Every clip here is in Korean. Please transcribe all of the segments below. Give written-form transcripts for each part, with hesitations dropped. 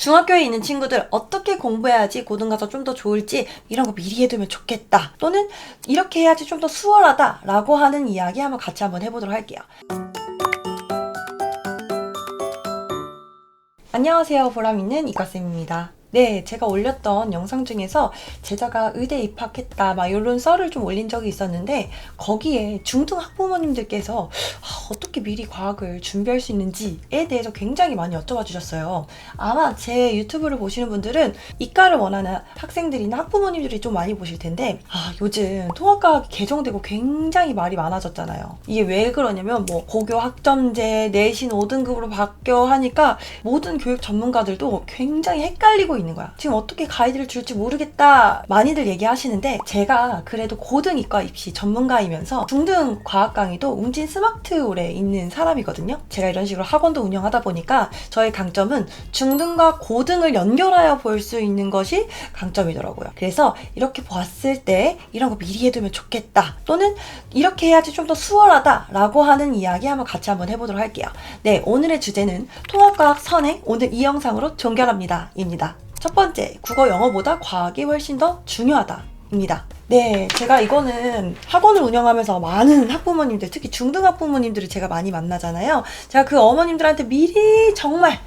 중학교에 있는 친구들 어떻게 공부해야지 고등 가서 좀 더 좋을지 이런 거 미리 해두면 좋겠다, 또는 이렇게 해야지 좀 더 수월하다 라고 하는 이야기 한번 같이 한번 해보도록 할게요. 안녕하세요, 보람있는 이과쌤입니다. 네, 제가 올렸던 영상 중에서 제자가 의대 입학했다 막 이런 썰을 좀 올린 적이 있었는데, 거기에 중등 학부모님들께서 어떻게 미리 과학을 준비할 수 있는지에 대해서 굉장히 많이 여쭤봐 주셨어요. 아마 제 유튜브를 보시는 분들은 이과를 원하는 학생들이나 학부모님들이 좀 많이 보실 텐데, 요즘 통합과학이 개정되고 굉장히 말이 많아졌잖아요. 이게 왜 그러냐면 고교 학점제, 내신 5등급으로 바뀌어 하니까 모든 교육 전문가들도 굉장히 헷갈리고 있는 거야. 지금 어떻게 가이드를 줄지 모르겠다 많이들 얘기하시는데, 제가 그래도 고등 이과 입시 전문가이면서 중등 과학 강의도 웅진 스마트홀에 있는 사람이거든요. 제가 이런 식으로 학원도 운영하다 보니까 저의 강점은 중등과 고등을 연결하여 볼 수 있는 것이 강점이더라고요. 그래서 이렇게 봤을 때 이런 거 미리 해두면 좋겠다, 또는 이렇게 해야지 좀 더 수월하다 라고 하는 이야기 한번 같이 한번 해보도록 할게요. 네, 오늘의 주제는 통합과학 선행, 오늘 이 영상으로 종결합니다 입니다. 첫 번째, 국어 영어보다 과학이 훨씬 더 중요하다 입니다. 네, 제가 이거는 학원을 운영하면서 많은 학부모님들, 특히 중등 학부모님들을 제가 많이 만나잖아요. 제가 그 어머님들한테 미리 정말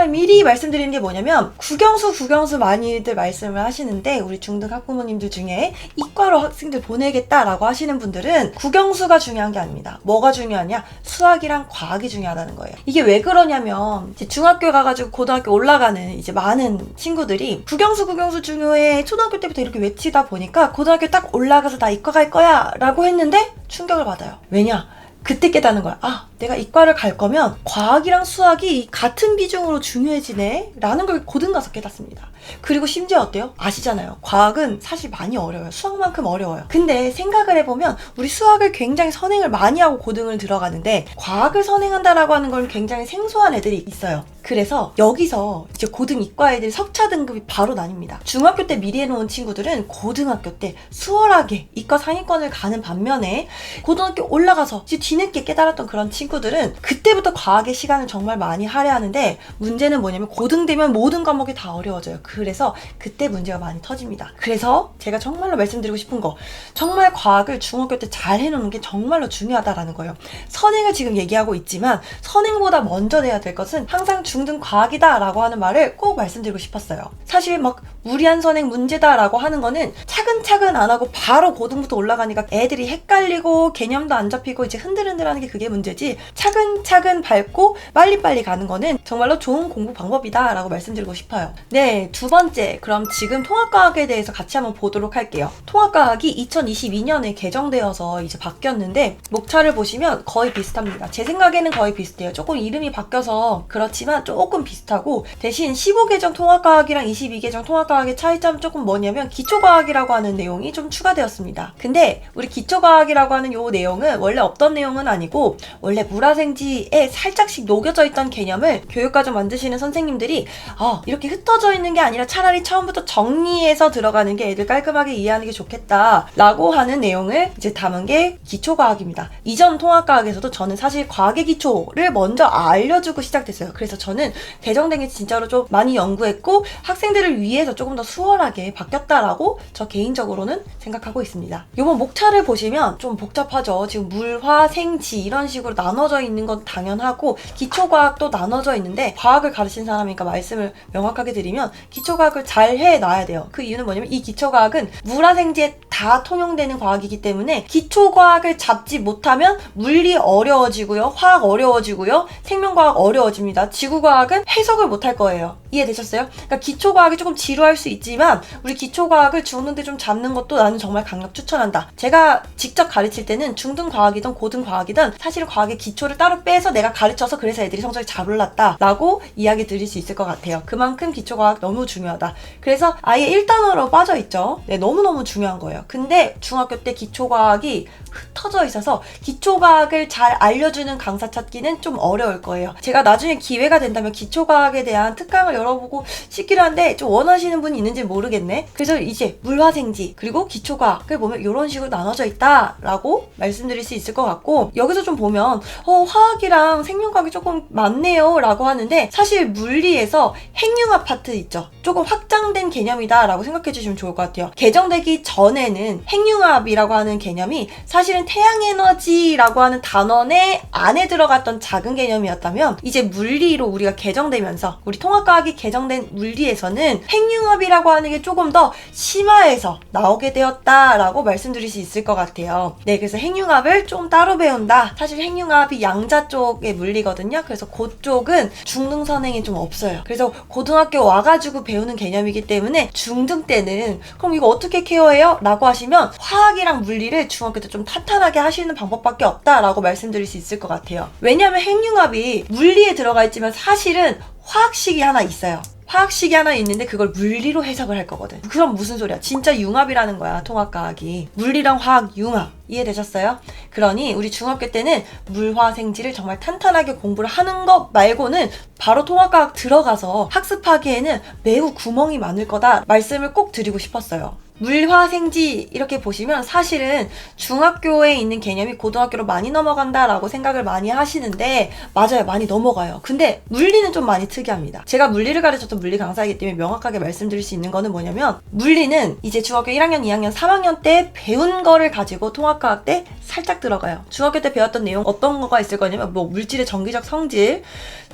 미리 말씀드리는 게 뭐냐면, 국영수 많이들 말씀을 하시는데, 우리 중등 학부모님들 중에 이과로 학생들 보내겠다라고 하시는 분들은 국영수가 중요한 게 아닙니다. 뭐가 중요하냐? 수학이랑 과학이 중요하다는 거예요. 이게 왜 그러냐면, 이제 중학교 가가지고 고등학교 올라가는 이제 많은 친구들이 국영수 중요해 초등학교 때부터 이렇게 외치다 보니까 고등학교 딱 올라가서 나 이과 갈 거야 라고 했는데 충격을 받아요. 왜냐? 그때 깨닫는 거야. 내가 이과를 갈 거면 과학이랑 수학이 같은 비중으로 중요해지네 라는 걸 고등 가서 깨닫습니다. 그리고 심지어 어때요? 아시잖아요. 과학은 사실 많이 어려워요. 수학만큼 어려워요. 근데 생각을 해보면 우리 수학을 굉장히 선행을 많이 하고 고등을 들어가는데, 과학을 선행한다라고 하는 건 굉장히 생소한 애들이 있어요. 그래서 여기서 이제 고등 이과 애들 석차 등급이 바로 나뉩니다. 중학교 때 미리 해놓은 친구들은 고등학교 때 수월하게 이과 상위권을 가는 반면에, 고등학교 올라가서 이제 뒤늦게 깨달았던 그런 친구들은 그때부터 과학의 시간을 정말 많이 할애하는데, 문제는 뭐냐면 고등 되면 모든 과목이 다 어려워져요. 그래서 그때 문제가 많이 터집니다. 그래서 제가 정말로 말씀드리고 싶은 거, 정말 과학을 중학교 때 잘 해놓는 게 정말로 중요하다라는 거예요. 선행을 지금 얘기하고 있지만 선행보다 먼저 돼야 될 것은 항상 중등 과학이다 라고 하는 말을 꼭 말씀드리고 싶었어요. 사실 무리한 선행 문제다 라고 하는 거는 차근차근 안 하고 바로 고등부터 올라가니까 애들이 헷갈리고 개념도 안 잡히고 이제 흔들흔들하는 게 그게 문제지, 차근차근 밟고 빨리빨리 가는 거는 정말로 좋은 공부 방법이다 라고 말씀드리고 싶어요. 네, 두 번째, 그럼 지금 통합과학에 대해서 같이 한번 보도록 할게요. 통합과학이 2022년에 개정되어서 이제 바뀌었는데, 목차를 보시면 거의 비슷합니다. 제 생각에는 거의 비슷해요. 조금 이름이 바뀌어서 그렇지만 조금 비슷하고, 대신 15개정 통합과학이랑 22개정 통합과학의 차이점은 조금 뭐냐면 기초과학이라고 하는 내용이 좀 추가되었습니다. 근데 우리 기초과학이라고 하는 요 내용은 원래 없던 내용은 아니고, 원래 물화생지에 살짝씩 녹여져 있던 개념을 교육과정 만드시는 선생님들이 이렇게 흩어져 있는 게 아니라 차라리 처음부터 정리해서 들어가는 게 애들 깔끔하게 이해하는 게 좋겠다 라고 하는 내용을 이제 담은 게 기초과학입니다. 이전 통합과학에서도 저는 사실 과학의 기초를 먼저 알려주고 시작됐어요. 그래서 저는 개정된 게 진짜로 좀 많이 연구했고 학생들을 위해서 조금 더 수월하게 바뀌었다라고 저 개인적으로는 생각하고 있습니다. 이번 목차를 보시면 좀 복잡하죠. 지금 물, 화, 생, 지 이런 식으로 나눠져 있는 건 당연하고, 기초과학도 나눠져 있는데, 과학을 가르친 사람이니까 말씀을 명확하게 드리면 기초과학을 잘 해놔야 돼요. 그 이유는 뭐냐면 이 기초과학은 물화생지에 다 통용되는 과학이기 때문에 기초과학을 잡지 못하면 물리 어려워지고요, 화학 어려워지고요, 생명과학 어려워집니다. 지구과학은 해석을 못할 거예요. 이해되셨어요? 그러니까 기초과학이 조금 지루할 수 있지만 우리 기초과학을 중등때 좀 잡는 것도 나는 정말 강력 추천한다. 제가 직접 가르칠 때는 중등 과학이든 고등 과학이든 사실 과학의 기초를 따로 빼서 내가 가르쳐서 그래서 애들이 성적이 잘 올랐다 라고 이야기 드릴 수 있을 것 같아요. 그만큼 기초과학 너무 중요하다. 그래서 아예 1단원으로 빠져있죠. 네, 너무너무 중요한 거예요. 근데 중학교 때 기초과학이 흩어져 있어서 기초과학을 잘 알려주는 강사 찾기는 좀 어려울 거예요. 제가 나중에 기회가 된다면 기초과학에 대한 특강을 열어보고 싶기로 한데 좀 원하시는 분이 있는지 모르겠네. 그래서 이제 물화생지 그리고 기초과학을 보면 이런 식으로 나눠져 있다라고 말씀드릴 수 있을 것 같고, 여기서 좀 보면 화학이랑 생명과학이 조금 많네요 라고 하는데, 사실 물리에서 핵융합 파트 있죠. 조금 확장된 개념이다 라고 생각해 주시면 좋을 것 같아요. 개정되기 전에는 핵융합이라고 하는 개념이 사실은 태양에너지라고 하는 단원의 안에 들어갔던 작은 개념이었다면, 이제 물리로 우리가 개정되면서 우리 통합과학이 개정된 물리에서는 핵융합이라고 하는 게 조금 더 심화해서 나오게 되었다라고 말씀드릴 수 있을 것 같아요. 네, 그래서 핵융합을 좀 따로 배운다. 사실 핵융합이 양자 쪽의 물리거든요. 그래서 그쪽은 중등 선행이 좀 없어요. 그래서 고등학교 와가지고 배우는 개념이기 때문에 중등 때는 그럼 이거 어떻게 케어해요? 라고 하시면 화학이랑 물리를 중학교 때 좀 탄탄하게 하시는 방법밖에 없다라고 말씀드릴 수 있을 것 같아요. 왜냐하면 핵융합이 물리에 들어가 있지만 사실은 화학식이 하나 있어요. 화학식이 하나 있는데 그걸 물리로 해석을 할 거거든. 그럼 무슨 소리야? 진짜 융합이라는 거야, 통합과학이. 물리랑 화학 융합. 이해되셨어요? 그러니 우리 중학교 때는 물화생지를 정말 탄탄하게 공부를 하는 것 말고는 바로 통합과학 들어가서 학습하기에는 매우 구멍이 많을 거다 말씀을 꼭 드리고 싶었어요. 물화생지 이렇게 보시면 사실은 중학교에 있는 개념이 고등학교로 많이 넘어간다라고 생각을 많이 하시는데, 맞아요, 많이 넘어가요. 근데 물리는 좀 많이 특이합니다. 제가 물리를 가르쳤던 물리 강사이기 때문에 명확하게 말씀드릴 수 있는 거는 뭐냐면, 물리는 이제 중학교 1학년, 2학년, 3학년 때 배운 거를 가지고 통합과학 때 살짝 들어가요. 중학교 때 배웠던 내용 어떤 거가 있을 거냐면 뭐 물질의 전기적 성질,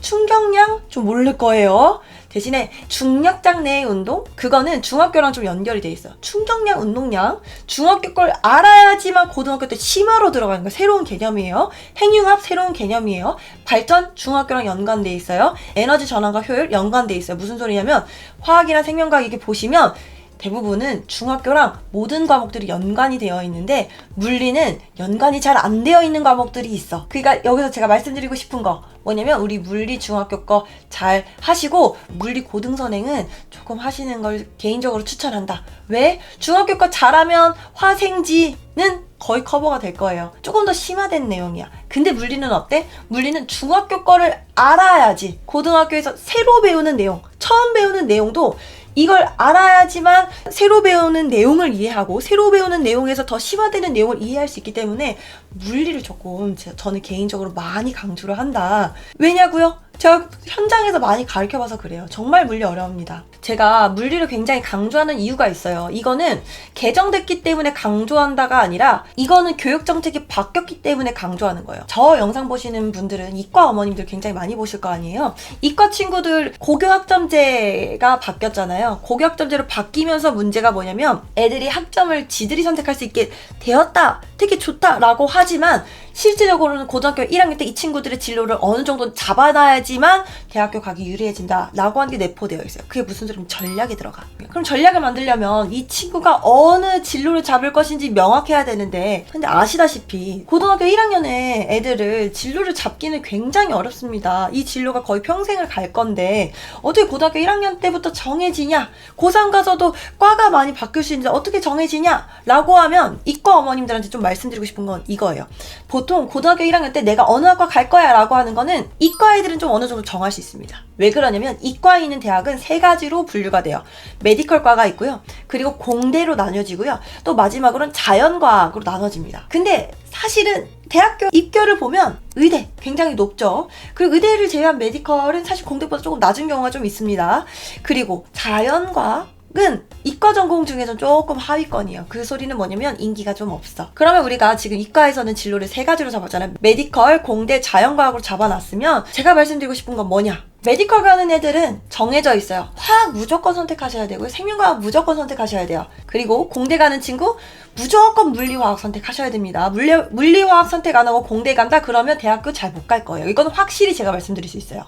충격량 좀 모를 거예요. 대신에 중력장 내의 운동? 그거는 중학교랑 좀 연결이 돼 있어요. 충격량, 운동량. 중학교 걸 알아야지만 고등학교 때 심화로 들어가는 거 새로운 개념이에요. 핵융합 새로운 개념이에요. 발전 중학교랑 연관돼 있어요. 에너지 전환과 효율 연관돼 있어요. 무슨 소리냐면 화학이나 생명과학 이렇게 보시면 대부분은 중학교랑 모든 과목들이 연관이 되어 있는데 물리는 연관이 잘 안 되어 있는 과목들이 있어. 그러니까 여기서 제가 말씀드리고 싶은 거 뭐냐면, 우리 물리 중학교 거 잘 하시고 물리 고등선행은 조금 하시는 걸 개인적으로 추천한다. 왜? 중학교 거 잘하면 화생지는 거의 커버가 될 거예요. 조금 더 심화된 내용이야. 근데 물리는 어때? 물리는 중학교 거를 알아야지 고등학교에서 새로 배우는 내용, 처음 배우는 내용도 이걸 알아야지만 새로 배우는 내용을 이해하고 새로 배우는 내용에서 더 심화되는 내용을 이해할 수 있기 때문에 물리를 조금 저는 개인적으로 많이 강조를 한다. 왜냐고요? 제가 현장에서 많이 가르쳐봐서 그래요. 정말 물리 어려웁니다. 제가 물리를 굉장히 강조하는 이유가 있어요. 이거는 개정됐기 때문에 강조한다가 아니라 이거는 교육정책이 바뀌었기 때문에 강조하는 거예요. 저 영상 보시는 분들은 이과 어머님들 굉장히 많이 보실 거 아니에요. 이과 친구들 고교학점제가 바뀌었잖아요. 고교학점제로 바뀌면서 문제가 뭐냐면 애들이 학점을 지들이 선택할 수 있게 되었다, 되게 좋다라고 하지만 실질적으로는 고등학교 1학년 때 이 친구들의 진로를 어느 정도 잡아놔야지만 대학교 가기 유리해진다 라고 하는 게 내포되어 있어요. 그게 무슨 소리냐면 전략이 들어가. 그럼 전략을 만들려면 이 친구가 어느 진로를 잡을 것인지 명확해야 되는데, 근데 아시다시피 고등학교 1학년에 애들을 진로를 잡기는 굉장히 어렵습니다. 이 진로가 거의 평생을 갈 건데 어떻게 고등학교 1학년 때부터 정해지냐, 고3 가서도 과가 많이 바뀔 수 있는데 어떻게 정해지냐 라고 하면, 이과 어머님들한테 좀 말씀드리고 싶은 건 이거예요. 보통 고등학교 1학년 때 내가 어느 학과 갈 거야 라고 하는 거는 이과 애들은 좀 어느 정도 정할 수 있습니다. 왜 그러냐면 이과에 있는 대학은 세 가지로 분류가 돼요. 메디컬과가 있고요. 그리고 공대로 나뉘어지고요. 또 마지막으로는 자연과학으로 나눠집니다. 근데 사실은 대학교 입결을 보면 의대 굉장히 높죠. 그리고 의대를 제외한 메디컬은 사실 공대보다 조금 낮은 경우가 좀 있습니다. 그리고 자연과학 은 이과 전공 중에서 조금 하위권이에요. 그 소리는 뭐냐면 인기가 좀 없어. 그러면 우리가 지금 이과에서는 진로를 세 가지로 잡았잖아요. 메디컬, 공대, 자연과학으로 잡아놨으면 제가 말씀드리고 싶은 건 뭐냐? 메디컬 가는 애들은 정해져 있어요. 화학 무조건 선택하셔야 되고요. 생명과학 무조건 선택하셔야 돼요. 그리고 공대 가는 친구 무조건 물리화학 선택하셔야 됩니다. 물리화학 선택 안 하고 공대 간다? 그러면 대학교 잘 못 갈 거예요. 이건 확실히 제가 말씀드릴 수 있어요.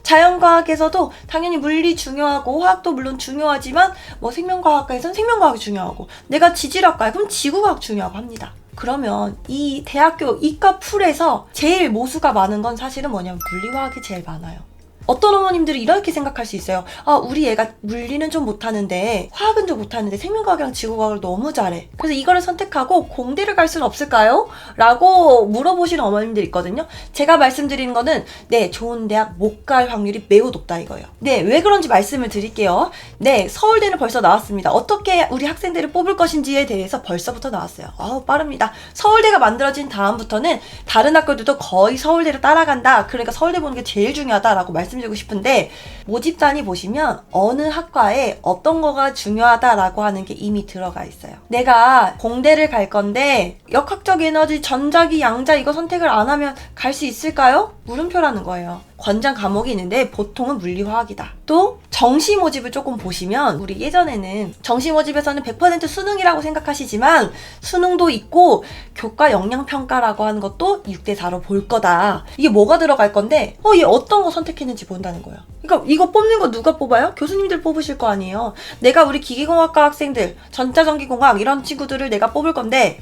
자연과학에서도 당연히 물리 중요하고 화학도 물론 중요하지만 뭐 생명과학과에서는 생명과학이 중요하고, 내가 지질학과에 그럼 지구과학 중요하고 합니다. 그러면 이 대학교 이과 풀에서 제일 모수가 많은 건 사실은 뭐냐면 물리화학이 제일 많아요. 어떤 어머님들이 이렇게 생각할 수 있어요. 아, 우리 애가 물리는 좀 못하는데 화학은 좀 못하는데 생명과학이랑 지구과학을 너무 잘해. 그래서 이거를 선택하고 공대를 갈 수는 없을까요? 라고 물어보시는 어머님들이 있거든요. 제가 말씀드리는 거는 네, 좋은 대학 못 갈 확률이 매우 높다 이거예요. 네, 왜 그런지 말씀을 드릴게요. 네, 서울대는 벌써 나왔습니다. 어떻게 우리 학생들을 뽑을 것인지에 대해서 벌써부터 나왔어요. 빠릅니다. 서울대가 만들어진 다음부터는 다른 학교들도 거의 서울대를 따라간다. 그러니까 서울대 보는 게 제일 중요하다라고 말씀드리고 싶은데, 모집단이 보시면 어느 학과에 어떤 거가 중요하다라고 하는 게 이미 들어가 있어요. 내가 공대를 갈 건데 역학적 에너지, 전자기, 양자 이거 선택을 안 하면 갈 수 있을까요? 물음표라는 거예요. 권장 과목이 있는데 보통은 물리화학이다. 또 정시 모집을 조금 보시면, 우리 예전에는 정시 모집에서는 100% 수능이라고 생각하시지만 수능도 있고 교과 역량평가라고 하는 것도 6대4로 볼 거다. 이게 뭐가 들어갈 건데 얘 어떤 거 선택했는지 본다는 거예요. 그러니까 이거 뽑는 거 누가 뽑아요? 교수님들 뽑으실 거 아니에요. 내가 우리 기계공학과 학생들, 전자전기공학 이런 친구들을 내가 뽑을 건데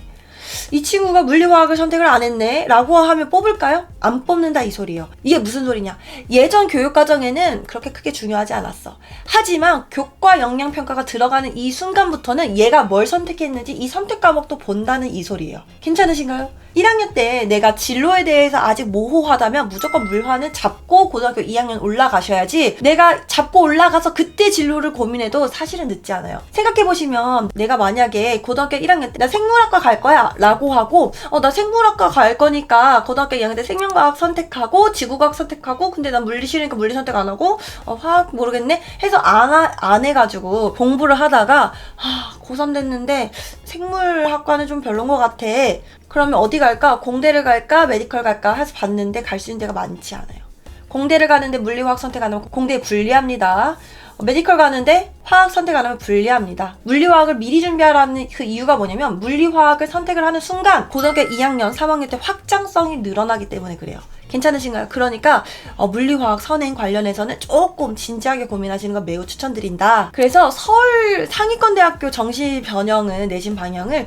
이 친구가 물리화학을 선택을 안 했네 라고 하면 뽑을까요? 안 뽑는다 이 소리예요. 이게 무슨 소리냐? 예전 교육과정에는 그렇게 크게 중요하지 않았어. 하지만 교과 역량평가가 들어가는 이 순간부터는 얘가 뭘 선택했는지 이 선택 과목도 본다는 이 소리예요. 괜찮으신가요? 1학년 때 내가 진로에 대해서 아직 모호하다면 무조건 물화는 잡고 고등학교 2학년 올라가셔야지, 내가 잡고 올라가서 그때 진로를 고민해도 사실은 늦지 않아요. 생각해보시면 내가 만약에 고등학교 1학년 때 나 생물학과 갈 거야 라고 하고 나 생물학과 갈 거니까 고등학교 2학년 때 생명과학 선택하고 지구과학 선택하고, 근데 난 물리 싫으니까 물리 선택 안 하고 화학 모르겠네 해서 안 해가지고 공부를 하다가 고3 됐는데 생물학과는 좀 별론 것 같아. 그러면 어디 갈까? 공대를 갈까? 메디컬 갈까? 해서 봤는데 갈 수 있는 데가 많지 않아요. 공대를 가는데 물리화학 선택 안 하면 공대에 불리합니다. 메디컬 가는데 화학 선택 안 하면 불리합니다. 물리화학을 미리 준비하라는 그 이유가 뭐냐면, 물리화학을 선택을 하는 순간 고등학교 2학년, 3학년 때 확장성이 늘어나기 때문에 그래요. 괜찮으신가요? 그러니까 물리화학 선행 관련해서는 조금 진지하게 고민하시는 거 매우 추천드린다. 그래서 서울 상위권대학교 정시 변형은, 내신 반영을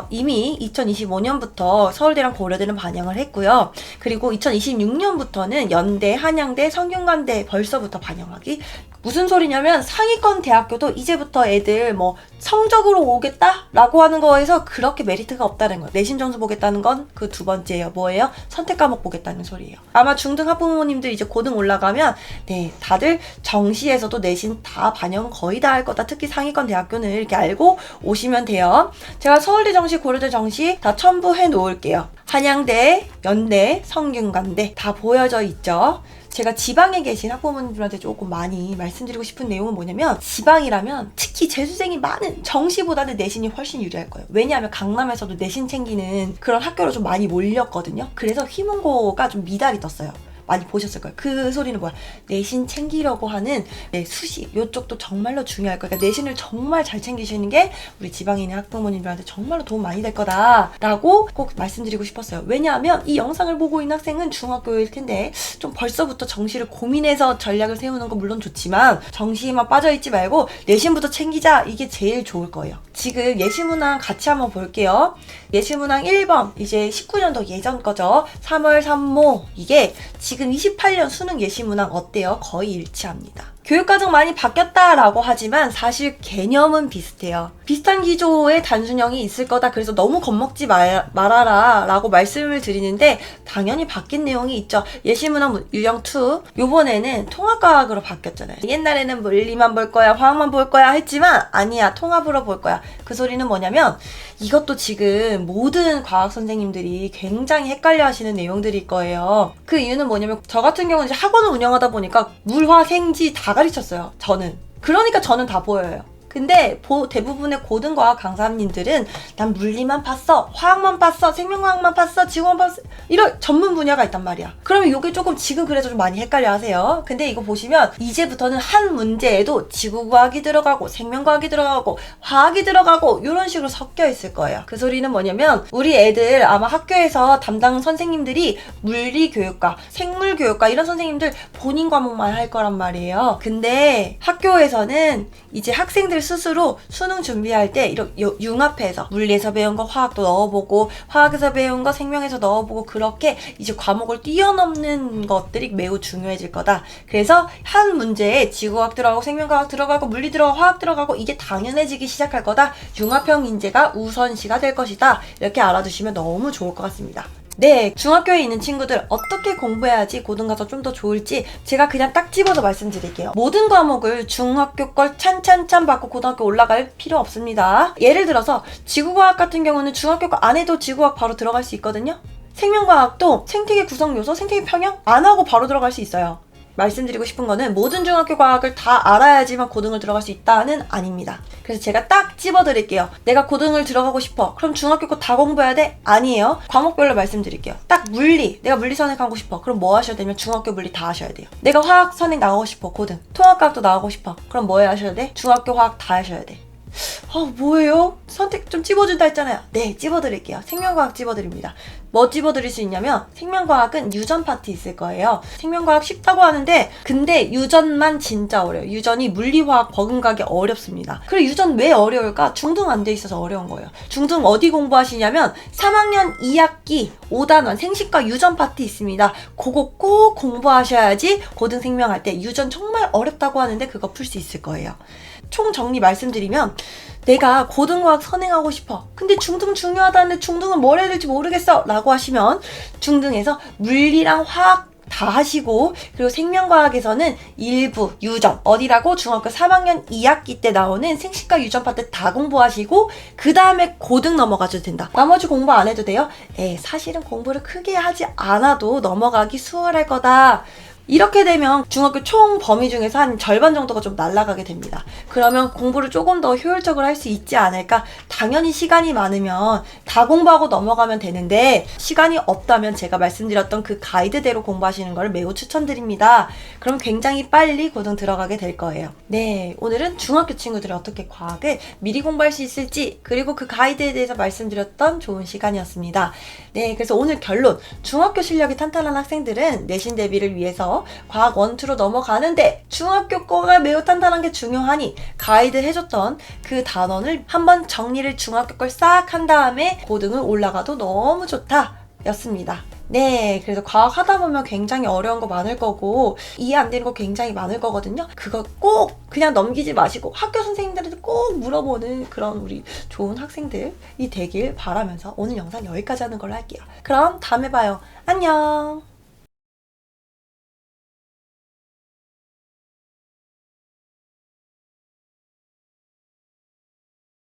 이미 2025년부터 서울대랑 고려대는 반영을 했고요. 그리고 2026년부터는 연대, 한양대, 성균관대 벌써부터 반영하기. 무슨 소리냐면 상위권 대학교도 이제부터 애들 성적으로 오겠다라고 하는 거에서 그렇게 메리트가 없다는 거예요. 내신 점수 보겠다는 건 그 두 번째예요. 뭐예요? 선택 과목 보겠다는 소리예요. 아마 중등 학부모님들 이제 고등 올라가면 다들 정시에서도 내신 다 반영 거의 다 할 거다. 특히 상위권 대학교는 이렇게 알고 오시면 돼요. 제가 서울대 정시, 고려대 정시 다 첨부해 놓을게요. 한양대, 연대, 성균관대 다 보여져 있죠. 제가 지방에 계신 학부모님들한테 조금 많이 말씀드리고 싶은 내용은 뭐냐면, 지방이라면 특히 재수생이 많은 정시보다는 내신이 훨씬 유리할 거예요. 왜냐하면 강남에서도 내신 챙기는 그런 학교로 좀 많이 몰렸거든요. 그래서 휘문고가 좀 미달이 떴어요. 많이 보셨을 거예요. 그 소리는 뭐야? 내신 챙기려고 하는 수시, 이쪽도 정말로 중요할 거예요. 그러니까 내신을 정말 잘 챙기시는 게 우리 지방에 있는 학부모님들한테 정말로 도움 많이 될 거다라고 꼭 말씀드리고 싶었어요. 왜냐하면 이 영상을 보고 있는 학생은 중학교일 텐데 좀 벌써부터 정시를 고민해서 전략을 세우는 거 물론 좋지만 정시에만 빠져있지 말고 내신부터 챙기자, 이게 제일 좋을 거예요. 지금 예시문항 같이 한번 볼게요. 예시문항 1번, 이제 19년도 예전 거죠. 3월 3모, 이게 지금 28년 수능 예시문항 어때요? 거의 일치합니다. 교육과정 많이 바뀌었다라고 하지만 사실 개념은 비슷해요. 비슷한 기조의 단순형이 있을 거다. 그래서 너무 겁먹지 말아라 라고 말씀을 드리는데, 당연히 바뀐 내용이 있죠. 예시문항 유형2 요번에는 통합과학으로 바뀌었잖아요. 옛날에는 물리만 볼 거야, 화학만 볼 거야 했지만 아니야, 통합으로 볼 거야. 그 소리는 뭐냐면, 이것도 지금 모든 과학 선생님들이 굉장히 헷갈려 하시는 내용들일 거예요. 그 이유는 뭐냐면, 저 같은 경우는 이제 학원을 운영하다 보니까 물화 생지 다 가르쳤어요. 그러니까 저는 다 보여요. 근데 대부분의 고등과학 강사님들은 난 물리만 봤어, 화학만 봤어, 생명과학만 봤어, 지구만 봤어, 이런 전문 분야가 있단 말이야. 그러면 이게 조금 지금 그래서 좀 많이 헷갈려 하세요. 근데 이거 보시면 이제부터는 한 문제에도 지구과학이 들어가고 생명과학이 들어가고 화학이 들어가고 이런 식으로 섞여 있을 거예요. 그 소리는 뭐냐면, 우리 애들 아마 학교에서 담당 선생님들이 물리교육과, 생물교육과 이런 선생님들 본인 과목만 할 거란 말이에요. 근데 학교에서는 이제 학생들 학생들 스스로 수능 준비할 때 이렇게 융합해서 물리에서 배운 거 화학도 넣어보고 화학에서 배운 거 생명에서 넣어보고 그렇게 이제 과목을 뛰어넘는 것들이 매우 중요해질 거다. 그래서 한 문제에 지구과학 들어가고 생명과학 들어가고 물리 들어가고 화학 들어가고 이게 당연해지기 시작할 거다. 융합형 인재가 우선시가 될 것이다. 이렇게 알아두시면 너무 좋을 것 같습니다. 네, 중학교에 있는 친구들 어떻게 공부해야지 고등 가서 좀 더 좋을지 제가 그냥 딱 집어서 말씀드릴게요. 모든 과목을 중학교 걸 찬찬찬 받고 고등학교 올라갈 필요 없습니다. 예를 들어서 지구과학 같은 경우는 중학교 거 안 해도 지구과학 바로 들어갈 수 있거든요. 생명과학도 생태계 구성 요소, 생태계 평형 안 하고 바로 들어갈 수 있어요. 말씀드리고 싶은 거는 모든 중학교 과학을 다 알아야지만 고등을 들어갈 수 있다는 아닙니다. 그래서 제가 딱 집어드릴게요. 내가 고등을 들어가고 싶어. 그럼 중학교 거 다 공부해야 돼? 아니에요. 과목별로 말씀드릴게요. 딱 물리. 내가 물리 선행 가고 싶어. 그럼 뭐 하셔야 되면 중학교 물리 다 하셔야 돼요. 내가 화학 선행 나가고 싶어. 고등. 통합과학도 나가고 싶어. 그럼 뭐 하셔야 돼? 중학교 화학 다 하셔야 돼. 뭐예요? 선택 좀 찝어준다 했잖아요. 네, 찝어드릴게요. 생명과학 찝어드립니다. 뭐 찝어드릴 수 있냐면 생명과학은 유전 파트 있을 거예요. 생명과학 쉽다고 하는데 근데 유전만 진짜 어려워요. 유전이 물리화학 버금가기 어렵습니다. 그리고 유전 왜 어려울까? 중등 안 돼 있어서 어려운 거예요. 중등 어디 공부하시냐면 3학년 2학기 5단원 생식과 유전 파트 있습니다. 그거 꼭 공부하셔야지 고등 생명할 때 유전 정말 어렵다고 하는데 그거 풀 수 있을 거예요. 총 정리 말씀드리면 내가 고등과학 선행하고 싶어. 근데 중등 중요하다는데 중등은 뭘 해야 될지 모르겠어. 라고 하시면 중등에서 물리랑 화학 다 하시고 그리고 생명과학에서는 일부 유전 어디라고 중학교 3학년 2학기 때 나오는 생식과 유전 파트 다 공부하시고 그 다음에 고등 넘어가도 된다. 나머지 공부 안 해도 돼요? 사실은 공부를 크게 하지 않아도 넘어가기 수월할 거다. 이렇게 되면 중학교 총 범위 중에서 한 절반 정도가 좀 날아가게 됩니다. 그러면 공부를 조금 더 효율적으로 할 수 있지 않을까? 당연히 시간이 많으면 다 공부하고 넘어가면 되는데 시간이 없다면 제가 말씀드렸던 그 가이드대로 공부하시는 걸 매우 추천드립니다. 그럼 굉장히 빨리 고등 들어가게 될 거예요. 네, 오늘은 중학교 친구들이 어떻게 과학을 미리 공부할 수 있을지 그리고 그 가이드에 대해서 말씀드렸던 좋은 시간이었습니다. 네, 그래서 오늘 결론. 중학교 실력이 탄탄한 학생들은 내신 대비를 위해서 과학 1, 2로 넘어가는데 중학교 거가 매우 탄탄한 게 중요하니 가이드 해줬던 그 단원을 한번 정리를 중학교 걸 싹 한 다음에 고등을 올라가도 너무 좋다 였습니다. 네, 그래서 과학 하다 보면 굉장히 어려운 거 많을 거고 이해 안 되는 거 굉장히 많을 거거든요. 그거 꼭 그냥 넘기지 마시고 학교 선생님들한테 꼭 물어보는 그런 우리 좋은 학생들이 되길 바라면서 오늘 영상 여기까지 하는 걸로 할게요. 그럼 다음에 봐요. 안녕.